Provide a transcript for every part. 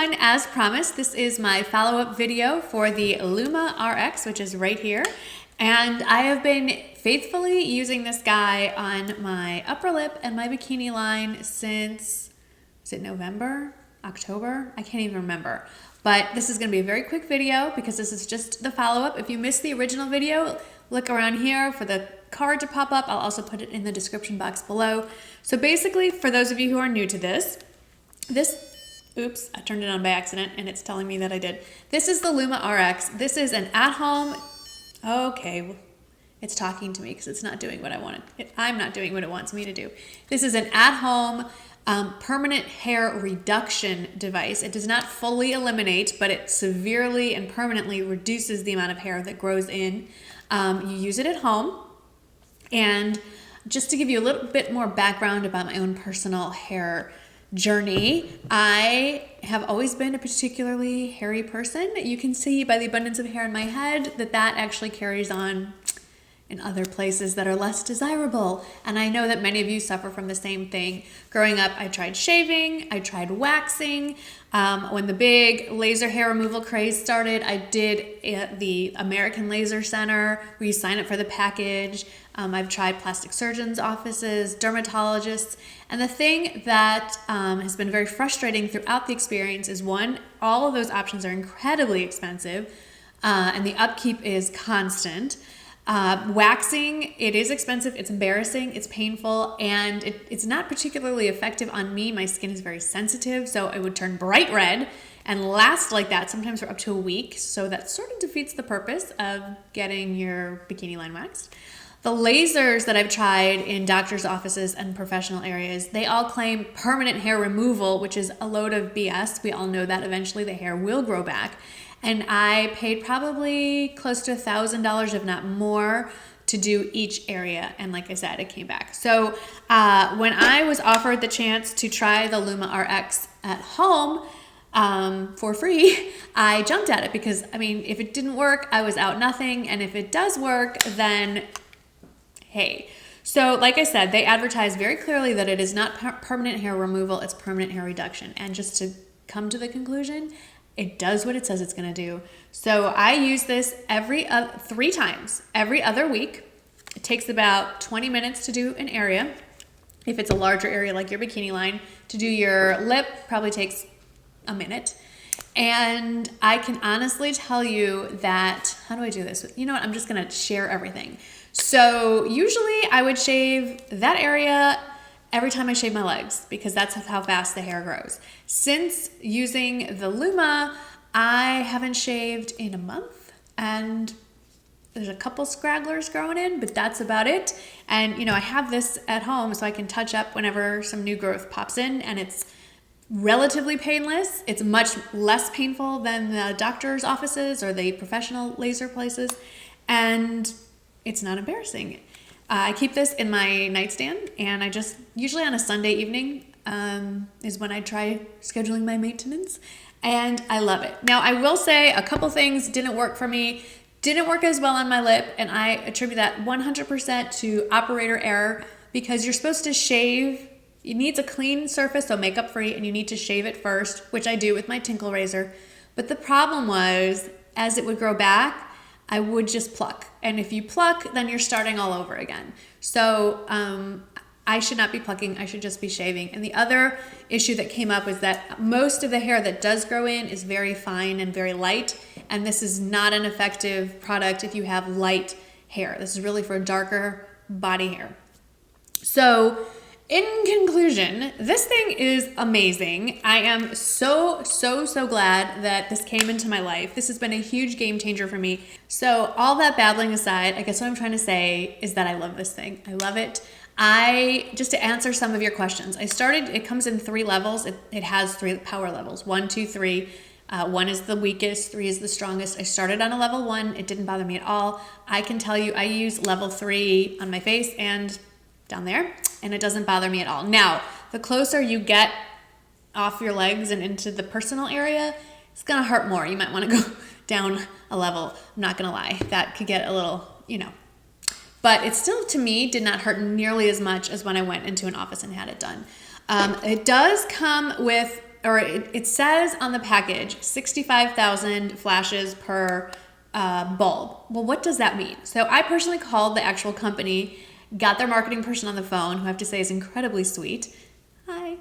everyone, as promised, this is my follow-up video for the Luma RX, which is right here. And I have been faithfully using this guy on my upper lip and my bikini line since, is it November? October? I can't even remember. But this is going to be a very quick video because this is just the follow-up. If you missed the original video, look around here for the card to pop up. I'll also put it in the description box below. So basically, for those of you who are new to this, oops, I turned it on by accident and it's telling me that I did. This is the Luma RX. This is an at-home, okay, it's talking to me because it's not doing what I wanted. I'm not doing what it wants me to do. This is an at-home permanent hair reduction device. It does not fully eliminate, but it severely and permanently reduces the amount of hair that grows in. You use it at home. And just to give you a little bit more background about my own personal hair journey, I have always been a particularly hairy person. You can see by the abundance of hair in my head that that actually carries on in other places that are less desirable. And I know that many of you suffer from the same thing. Growing up, I tried shaving, I tried waxing. When the big laser hair removal craze started, I did at the American Laser Center, where you sign up for the package. I've tried plastic surgeons' offices, dermatologists, and the thing that has been very frustrating throughout the experience is, one, all of those options are incredibly expensive, and the upkeep is constant. Waxing, it is expensive, it's embarrassing, it's painful, and it's not particularly effective on me. My skin is very sensitive, so it would turn bright red and last like that, sometimes for up to a week. So that sort of defeats the purpose of getting your bikini line waxed. The lasers that I've tried in doctors' offices and professional areas, they all claim permanent hair removal, which is a load of BS. We all know that eventually the hair will grow back. And I paid probably close to $1,000, if not more, to do each area. And like I said, it came back. So when I was offered the chance to try the Luma RX at home for free, I jumped at it because, I mean, if it didn't work, I was out nothing. And if it does work, then hey. So like I said, they advertise very clearly that it is not permanent hair removal, it's permanent hair reduction. And just to come to the conclusion, it does what it says it's going to do. So I use this 3 times every other week. It takes about 20 minutes to do an area. If it's a larger area like your bikini line, to do your lip probably takes a minute. And I can honestly tell you that, how do I do this? You know what? I'm just going to share everything. So usually I would shave that area every time I shave my legs because that's how fast the hair grows. Since using the Luma, I haven't shaved in a month and there's a couple scragglers growing in, but that's about it. And you know, I have this at home so I can touch up whenever some new growth pops in, and it's relatively painless. It's much less painful than the doctor's offices or the professional laser places, and it's not embarrassing. I keep this in my nightstand, and I just, usually on a Sunday evening is when I try scheduling my maintenance, and I love it. Now, I will say a couple things didn't work for me, didn't work as well on my lip, and I attribute that 100% to operator error because you're supposed to shave. It needs a clean surface, so makeup free, and you need to shave it first, which I do with my tinkle razor. But the problem was, as it would grow back, I would just pluck. And if you pluck, then you're starting all over again. So I should not be plucking, I should just be shaving. And the other issue that came up was that most of the hair that does grow in is very fine and very light. And this is not an effective product if you have light hair. This is really for darker body hair. So in conclusion, this thing is amazing. I am so glad that this came into my life. This has been a huge game changer for me. So all that babbling aside, I guess what I'm trying to say is that I love this thing. I love it. Just to answer some of your questions, it comes in 3 levels. It has 3 power levels, 1, 2, 3. 1 is the weakest, 3 is the strongest. I started on a level 1. It didn't bother me at all. I can tell you I use level 3 on my face and down there, and it doesn't bother me at all. Now, the closer you get off your legs and into the personal area, it's gonna hurt more. You might wanna go down a level. I'm not gonna lie, that could get a little, but it still, to me, did not hurt nearly as much as when I went into an office and had it done. It does come with it says on the package 65,000 flashes per bulb. Well, what does that mean? So I personally called the actual company, got their marketing person on the phone, who I have to say is incredibly sweet. Hi.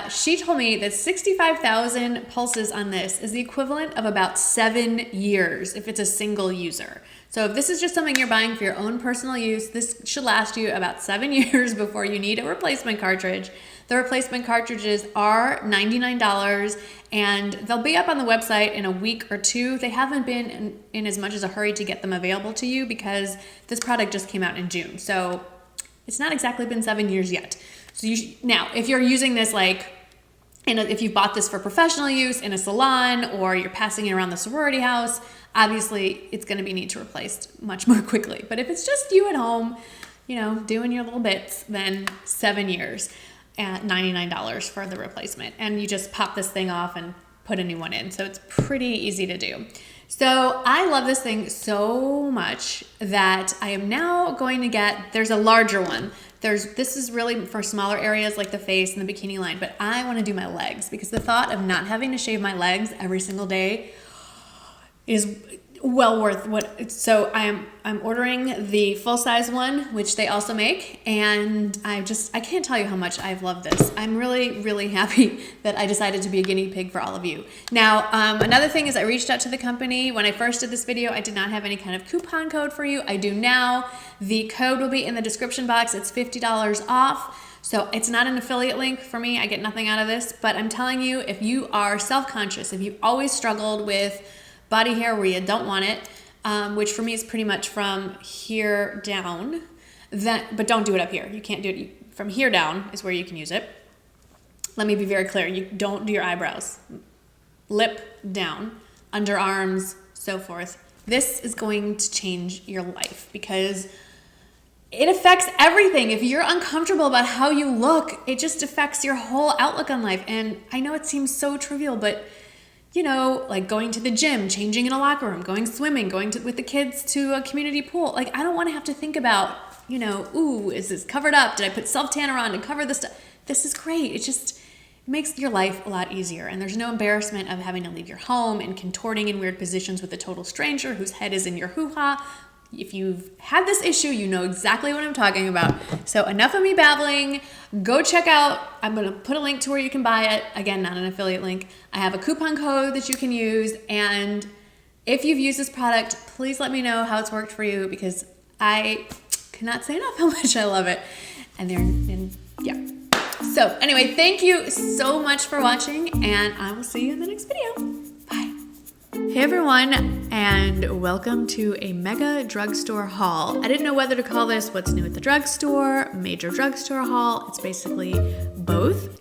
She told me that 65,000 pulses on this is the equivalent of about 7 years if it's a single user. So if this is just something you're buying for your own personal use, this should last you about 7 years before you need a replacement cartridge. The replacement cartridges are $99 and they'll be up on the website in a week or two. They haven't been in as much as a hurry to get them available to you because this product just came out in June. So it's not exactly been 7 years yet. So now, if you're using this if you bought this for professional use in a salon or you're passing it around the sorority house, obviously it's going to be need to replace much more quickly. But if it's just you at home, doing your little bits, then 7 years at $99 for the replacement. And you just pop this thing off and put a new one in. So it's pretty easy to do. So I love this thing so much that I am now going to there's a larger one. This is really for smaller areas like the face and the bikini line, but I want to do my legs because the thought of not having to shave my legs every single day is well worth what. So I'm ordering the full size one, which they also make, and I can't tell you how much I've loved this. I'm really, really happy that I decided to be a guinea pig for all of you. Now, another thing is I reached out to the company. When I first did this video, I did not have any kind of coupon code for you. I do now. The code will be in the description box. It's $50 off. So it's not an affiliate link for me. I get nothing out of this, but I'm telling you, if you are self-conscious, if you've always struggled with body hair where you don't want it, which for me is pretty much from here down, but don't do it up here. You can't do it. From here down is where you can use it. Let me be very clear. You don't do your eyebrows. Lip down, underarms, so forth. This is going to change your life because it affects everything. If you're uncomfortable about how you look, it just affects your whole outlook on life. And I know it seems so trivial, but like going to the gym, changing in a locker room, going swimming, with the kids to a community pool. Like, I don't want to have to think about, ooh, is this covered up? Did I put self-tanner on to cover this stuff? This is great. It just makes your life a lot easier. And there's no embarrassment of having to leave your home and contorting in weird positions with a total stranger whose head is in your hoo-ha. If you've had this issue, you know exactly what I'm talking about. So enough of me babbling. Go check out. I'm going to put a link to where you can buy it. Again, not an affiliate link. I have a coupon code that you can use. And if you've used this product, please let me know how it's worked for you because I cannot say enough how much I love it. Yeah. So anyway, thank you so much for watching and I will see you in the next video. Bye. Hey everyone, and welcome to a mega drugstore haul. I didn't know whether to call this what's new at the drugstore, major drugstore haul. It's basically both.